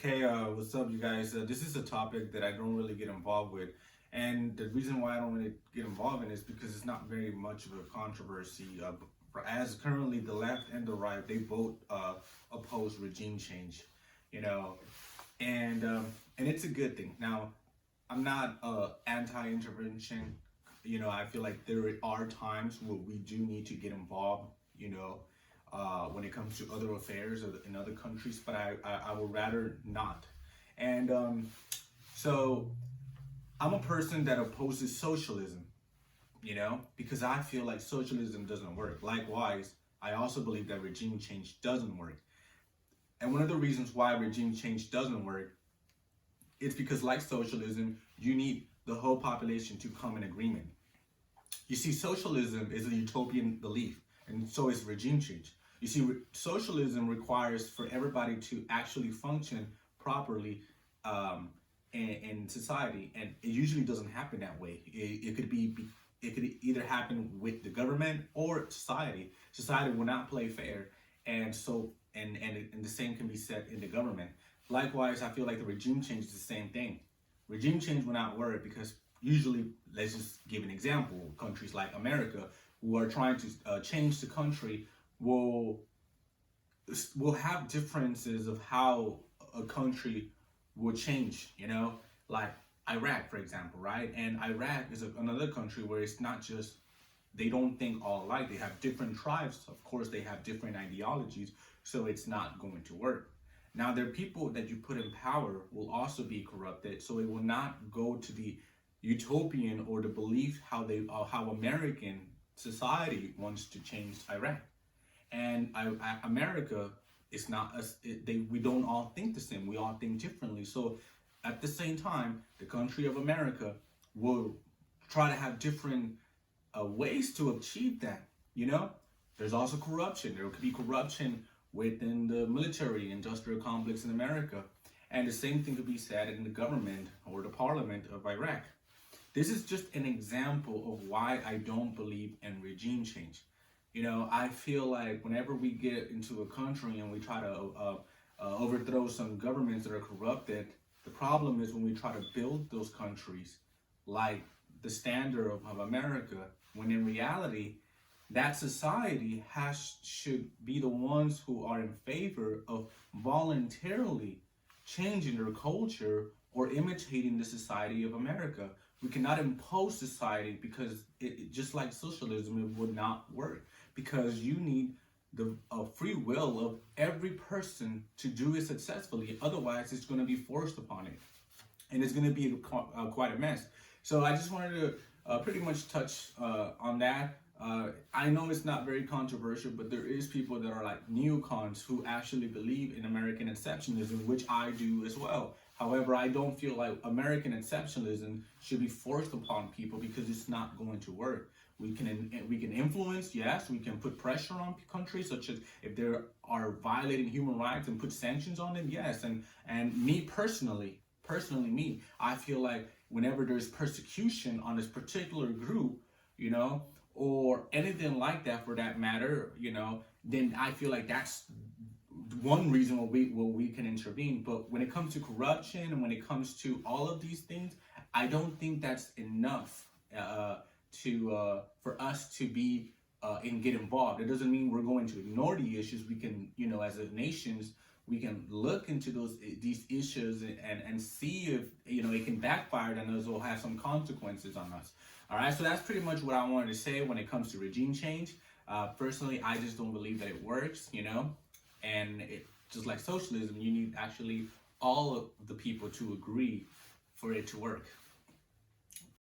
Okay, what's up, you guys? This is a topic that I don't really get involved with, and the reason why I don't really get involved in it is because it's not very much of a controversy. As currently the left and the right, they both oppose regime change, you know, and it's a good thing. Now, I'm not anti-intervention. I feel like there are times where we do need to get involved. When it comes to other affairs in other countries, but I would rather not. And so I'm a person that opposes socialism, because I feel like socialism doesn't work. Likewise, I also believe that regime change doesn't work. And one of the reasons why regime change doesn't work is because, like socialism, you need the whole population to come in agreement. You see, socialism is a utopian belief, and so is regime change. You see, socialism requires for everybody to actually function properly in society, and it usually doesn't happen that way. It could either happen with the government or society. Society will not play fair, and the same can be said in the government. Likewise, I feel like the regime change is the same thing. Regime change will not work because usually, let's just give an example, countries like America who are trying to change the country will have differences of how a country will change, like Iraq, for example, right? And Iraq is another country where it's not just, they don't think all alike. They have different tribes. Of course, they have different ideologies, so it's not going to work. Now, there are people that you put in power will also be corrupted, so it will not go to the utopian or the belief how American society wants to change Iraq. And America is not us. We don't all think the same. We all think differently. So, at the same time, the country of America will try to have different ways to achieve that. There's also corruption. There could be corruption within the military-industrial complex in America, and the same thing could be said in the government or the parliament of Iraq. This is just an example of why I don't believe in regime change. I feel like whenever we get into a country and we try to overthrow some governments that are corrupted, the problem is when we try to build those countries like the standard of America, when in reality, that society should be the ones who are in favor of voluntarily changing their culture or imitating the society of America. We cannot impose society because just like socialism, it would not work, because you need the free will of every person to do it successfully. Otherwise, it's going to be forced upon it, and it's going to be quite a mess. So I just wanted to pretty much touch on that. I know it's not very controversial, but there is people that are like neocons who actually believe in American exceptionalism, which I do as well. However, I don't feel like American exceptionalism should be forced upon people because it's not going to work. We can influence, yes. We can put pressure on countries, such as if they are violating human rights and put sanctions on them, yes. And me personally, I feel like whenever there's persecution on this particular group, or anything like that for that matter, then I feel like that's one reason where we can intervene. But when it comes to corruption and when it comes to all of these things, I don't think that's enough for us to be and get involved. It doesn't mean we're going to ignore the issues. We can, as a nations, we can look into these issues and see if it can backfire on us or have some consequences on us. All right, so that's pretty much what I wanted to say when it comes to regime change. Personally, I just don't believe that it works, and just like socialism, you need actually all of the people to agree for it to work.